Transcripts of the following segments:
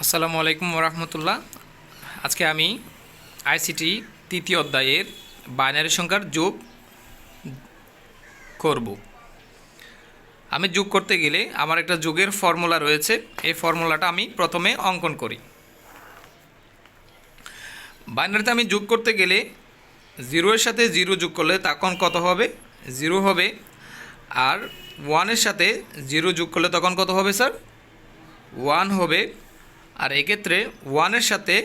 আসসালামু আলাইকুম ওরহমতুল্লাহ। আজকে আমি আইসিটি তৃতীয় অধ্যায়ের বাইনারি সংখ্যার যোগ করব। আমি যোগ করতে গেলে আমার একটা যোগের ফর্মুলা রয়েছে। এই ফর্মুলাটা আমি প্রথমে অঙ্কন করি। বাইনারিতে আমি যোগ করতে গেলে জিরোর সাথে জিরো যোগ করলে তখন কত হবে? জিরো হবে। আর ওয়ানের সাথে জিরো যোগ করলে তখন কত হবে স্যার? ওয়ান হবে। আর এক্ষেত্রে ওয়ানের সাথে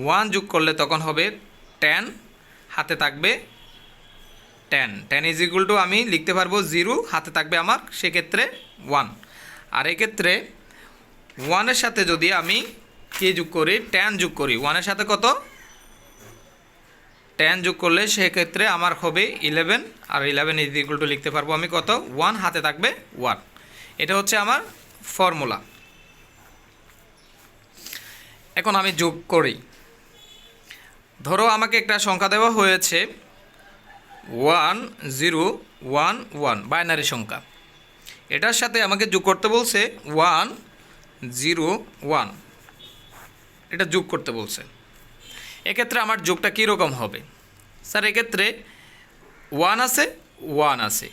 ওয়ান যোগ করলে তখন হবে 10, হাতে থাকবে 10। 10 ইজ ইকুয়াল টু আমি লিখতে পারবো 0, হাতে থাকবে আমার সেক্ষেত্রে 1। আর এক্ষেত্রে ওয়ানের সাথে যদি আমি কে যোগ করি? 10 যোগ করি। ওয়ানের সাথে কত? 10 যোগ করলে সেক্ষেত্রে আমার হবে 11। আর 11 ইজ ইকুয়াল টু লিখতে পারবো আমি কত? 1, হাতে থাকবে 1। এটা হচ্ছে আমার ফর্মুলা। এখন আমি যোগ করি। ধরো আমাকে একটা সংখ্যা দেওয়া হয়েছে 1011 বাইনারি সংখ্যা। এটার সাথে আমাকে যোগ করতে বলছে 101। এটা যোগ করতে বলছে। এক্ষেত্রে আমার যোগটা কীরকম হবে স্যার? এক্ষেত্রে 1 আছে।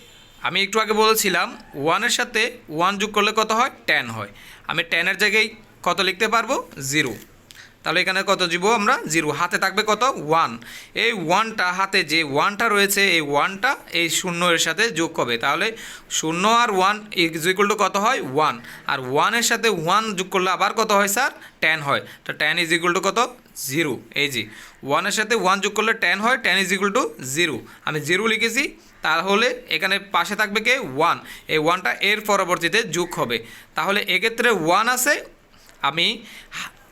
আমি একটু আগে বলেছিলাম 1-এর সাথে 1 যোগ করলে কত হয়? 10 হয়। আমি 10-এর জায়গায় কত লিখতে পারবো? 0। তাহলে এখানে কত দিব আমরা? 0, হাতে থাকবে কত? 1। এই 1টা হাতে যে 1টা রয়েছে, এই 1টা এই 0-এর সাথে যোগ হবে। তাহলে 0 আর 1 ইজ ইকুয়াল টু কত হয়? 1। আর 1-এর সাথে 1 যোগ করলে আবার কত হয় স্যার? 10 হয়। তো 10 ইজ ইকুয়াল টু কত? 0। এই যে 1-এর সাথে 1 যোগ করলে 10 হয়, 10 ইজ ইকুয়াল টু 0। আমি 0 লিখেছি। তাহলে এখানে পাশে থাকবে কে? 1। এই 1টা এর পরবর্তীতে যোগ হবে। তাহলে এক্ষেত্রে 1 আছে, আমি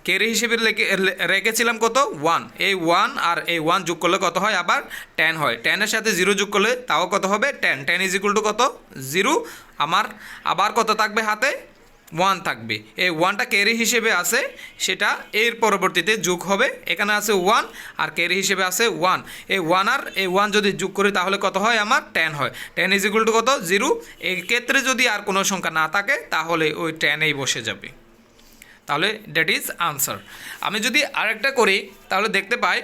ক্যারি হিসেবে রেখেছিলাম কত? 1। এই 1 আর এই 1 যোগ করলে কত হয়? আবার 10 হয়। 10-এর সাথে 0 যোগ করলে তাও কত হবে? 10। 10 ইজ ইকুয়াল টু কত? 0। আমার আবার কত থাকবে হাতে? 1 থাকবে। এই 1টা ক্যারি হিসেবে আছে, সেটা এর পরবর্তীতে যোগ হবে। এখানে আছে 1 আর ক্যারি হিসেবে আছে 1। এই 1 আর এই 1 যদি যোগ করি তাহলে কত হয়? আমার 10 হয়। 10 ইজ ইকুয়াল টু কত? 0। এই ক্ষেত্রে যদি আর কোনো সংখ্যা না থাকে তাহলে ওই 10-এই বসে যাবে। তাহলে দ্যাট ইজ আনসার। আমি যদি আরেকটা করি তাহলে দেখতে পাই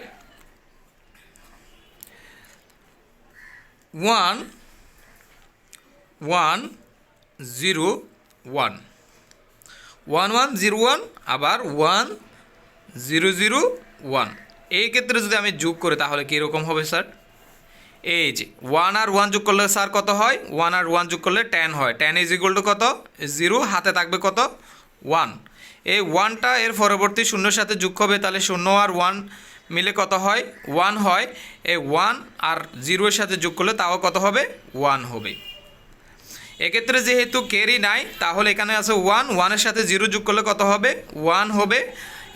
1101 আবার 1001। এই ক্ষেত্রে যদি আমি যোগ করি তাহলে কীরকম হবে স্যার? এই যে 1 আর 1 যোগ করলে স্যার কত হয়? 1 আর 1 যোগ করলে 10 হয়। 10 ইজ ইকুয়াল টু কত? 0, হাতে থাকবে কত? 1। এই 1টা এর পরবর্তী শূন্যর সাথে যোগ হবে। তাহলে 0 আর 1 মিলে কত হয়? 1 হয়। এই 1 আর 0-এর সাথে যোগ করলে তাও কত হবে? 1 হবে। এক্ষেত্রে যেহেতু ক্যারি নাই তাহলে এখানে আছে 1, 1-এর সাথে 0 যোগ করলে কত হবে? 1 হবে।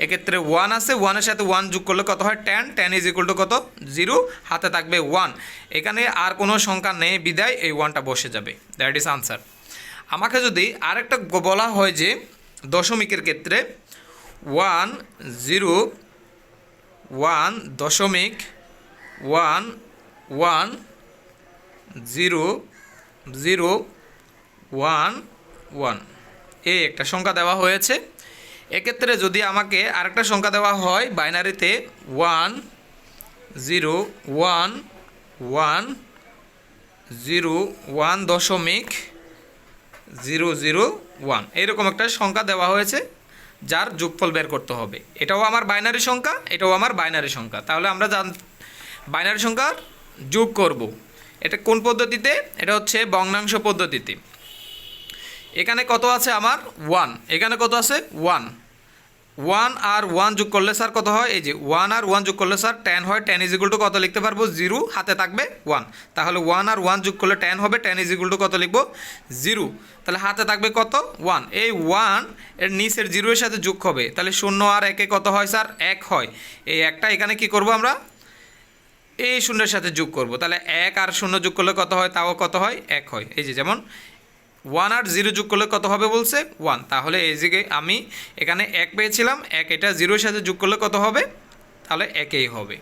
এক্ষেত্রে 1 আছে, 1-এর সাথে 1 যোগ করলে কত হয়? 10। 10 ইজ ইকুয়াল টু কত? 0, হাতে থাকবে 1। এখানে আর কোনো সংখ্যা নেই বিদায় এই 1টা বসে যাবে। That is answer. আমাকে যদি আরেকটা বলা হয় যে দশমিকের ক্ষেত্রে 101.001 এই একটা সংখ্যা দেওয়া হয়েছে। এক্ষেত্রে যদি আমাকে আরেকটা সংখ্যা দেওয়া হয় বাইনারিতে 101.001 এরকম একটা সংখ্যা দেওয়া হয়েছে, যার যোগফল বের করতে হবে। এটাও আমার বাইনারি সংখ্যা, এটাও আমার বাইনারি সংখ্যা। তাহলে আমরা বাইনারি সংখ্যার যোগ করব। এটা কোন পদ্ধতিতে? এটা হচ্ছে ভগ্নাংশ পদ্ধতিতে। এখানে কত আছে আমার? 1। এখানে কত আছে? 1। 1 আর 1 যোগ করলে স্যার কত হয়? এই যে 1 আর 1 যোগ করলে স্যার 10 হয়। 10 ইজ ইকুয়াল টু কত লিখতে পারবো? 0, হাতে থাকবে 1। তাহলে 1 আর 1 যোগ করলে 10 হবে। 10 ইজ ইকুয়াল টু কত লিখবো? 0। তাহলে হাতে থাকবে কত? 1। এই 1 এর নিচের 0-এর সাথে যোগ হবে। তাহলে 0 আর 1-এ কত হয় স্যার? 1 হয়। এই একটা এখানে কি করব আমরা? এই 0-এর সাথে যোগ করব। তাহলে 1 আর 0 যোগ করলে কত হয়? তাও কত হয়? 1 হয়। এই যে যেমন 1 আর 0 যোগ করলে কত হবে বলছে? 1। তাহলে এই জায়গায় আমি এখানে 1 পেয়েছিলাম, 1 এটা 0-এর সাথে যোগ করলে কত হবে? তাহলে 1-এই হবে।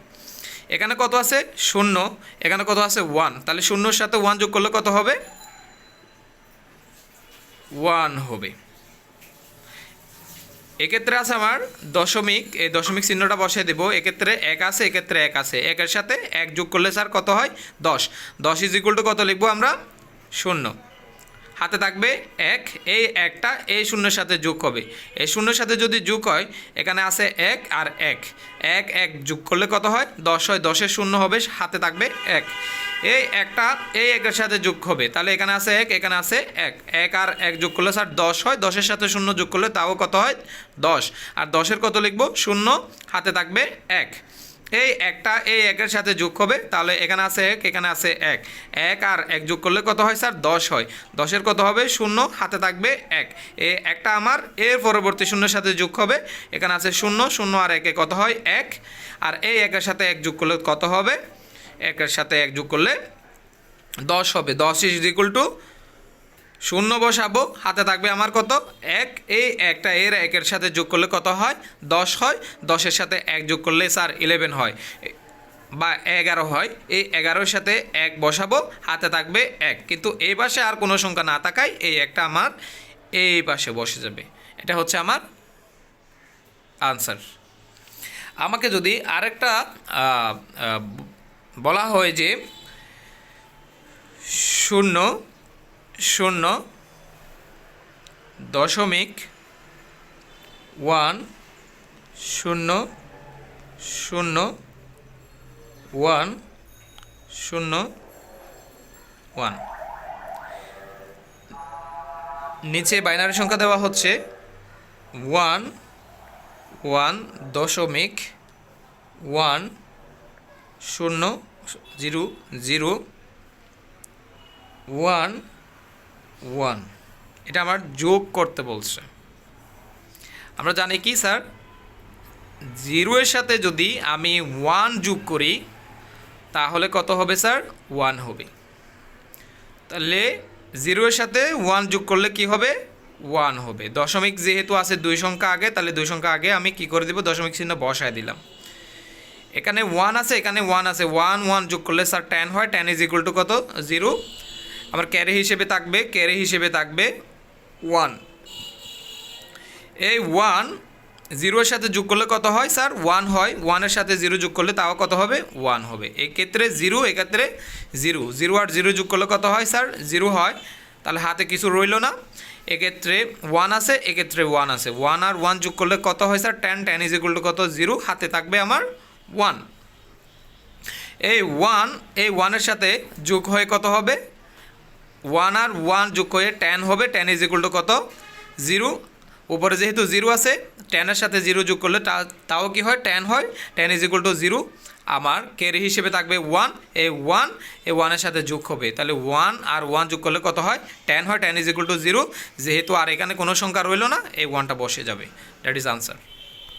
এখানে কত আছে? 0। এখানে কত আছে? 1। তাহলে 0-এর সাথে 1 যোগ করলে কত হবে? 1 হবে। এক্ষেত্রে আছে আমার দশমিক, এই দশমিক চিহ্নটা বসিয়ে দেবো। এক্ষেত্রে এক আছে, এক্ষেত্রে এক আছে, একের সাথে এক যোগ করলে স্যার কত হয় 10। 10 ইজ ইকুয়াল টু কত লিখবো আমরা 0, হাতে থাকবে এক, এই একটা এই শূন্যের সাথে যোগ হবে, এই শূন্যের সাথে যদি যোগ হয় এখানে আছে এক আর এক, এক এক যোগ করলে কত হয় 10 হয়, 10-এর শূন্য হবে, হাতে থাকবে এক, এই একটা এই একের সাথে যোগ হবে, তাহলে এখানে আছে এক, এখানে আছে এক, এক আর এক যোগ করলে স্যার 10 হয়, 10-এর সাথে শূন্য যোগ করলে তাও কত হয় 10, আর 10-এর কত লিখবো 0, হাতে থাকবে এক, এই একটা এই একের সাথে যোগ হবে, তাহলে এখানে আছে এক, এখানে আছে এক, এক আর এক যোগ করলে কত হয় স্যার 10 হয়, 10-এর কত হবে 0, হাতে থাকবে এক, এই একটা আমার এর পরবর্তী শূন্যের সাথে যোগ হবে, এখানে আছে 0, 0 আর একে কত হয় 1, আর এই একের সাথে এক যোগ করলে কত হবে, একের সাথে এক যোগ করলে 10 হবে, 10 ইজ ইকুয়াল টু 0 বসাবো, হাতে থাকবে আমার কত এক, এই একটা এর একের সাথে যোগ করলে কত হয় 10 হয়, 10-এর সাথে এক যোগ করলে স্যার 11 হয় বা 11 হয়, এই 11-এর সাথে এক বসাবো, হাতে থাকবে এক, কিন্তু এই পাশে আর কোনো সংখ্যা না থাকায় এই একটা আমার এই পাশে বসে যাবে, এটা হচ্ছে আমার আনসার। আমাকে যদি আরেকটা বলা হয় যে 0, 0, দশমিক 1, 0, 0, 1, 0, 1, নিচে বাইনারি সংখ্যা দেওয়া হচ্ছে 1, 1, দশমিক 1, 0, 0, 0, 1, 1, এটা আমার যোগ করতে বলছে। আমরা জানি কি স্যার, 0-এর সাথে যদি আমি 1 যোগ করি তাহলে কত হবে স্যার 1 হবে, তাহলে 0-এর সাথে 1 যোগ করলে কি হবে 1 হবে। দশমিক যেহেতু আছে 2 সংখ্যা আগে, তাহলে 2 সংখ্যা আগে আমি কি করে দেব, দশমিক চিহ্ন বসায় দিলাম। এখানে 1 আছে, এখানে 1 আছে, 1 1 যোগ করলে স্যার 10 হয়, 10 ইজ ইকুয়াল টু কত 0, আমার ক্যারি হিসেবে থাকবে, ক্যারি হিসেবে থাকবে 1, এই 1 0-এর সাথে যোগ করলে কত হয় স্যার 1 হয়, 1-এর সাথে 0 যোগ করলে তাও কত হবে 1 হবে, এক্ষেত্রে 0, এক্ষেত্রে 0, 0 আর 0 যোগ করলে কত হয় স্যার 0 হয়, তাহলে হাতে কিছু রইল না, এক্ষেত্রে 1 আছে, এক্ষেত্রে 1 আছে, 1 আর 1 যোগ করলে কত হয় স্যার 10, 10 ইজ ইকুয়াল টু কত 0, হাতে থাকবে আমার 1, এই 1 এই 1-এর সাথে যোগ হয়ে কত হবে 1 আর 1 যোগ হয়ে 10 হবে, 10 ইজ ইকুয়াল টু কত 0, উপরে যেহেতু 0 আছে 10-এর সাথে 0 যোগ করলে তাও কি হয় 10 হয়, 10 ইজ ইকুয়াল টু 0, আমার ক্যারি হিসেবে থাকবে 1, এই 1 এই 1-এর সাথে যোগ হবে, তাহলে 1 আর 1 যোগ করলে কত হয় 10 হয়, 10 ইজ ইকুয়াল টু 0, যেহেতু আর এখানে কোনো সংখ্যা রইল না এই 1টা বসে যাবে, দ্যাট ইজ আনসার।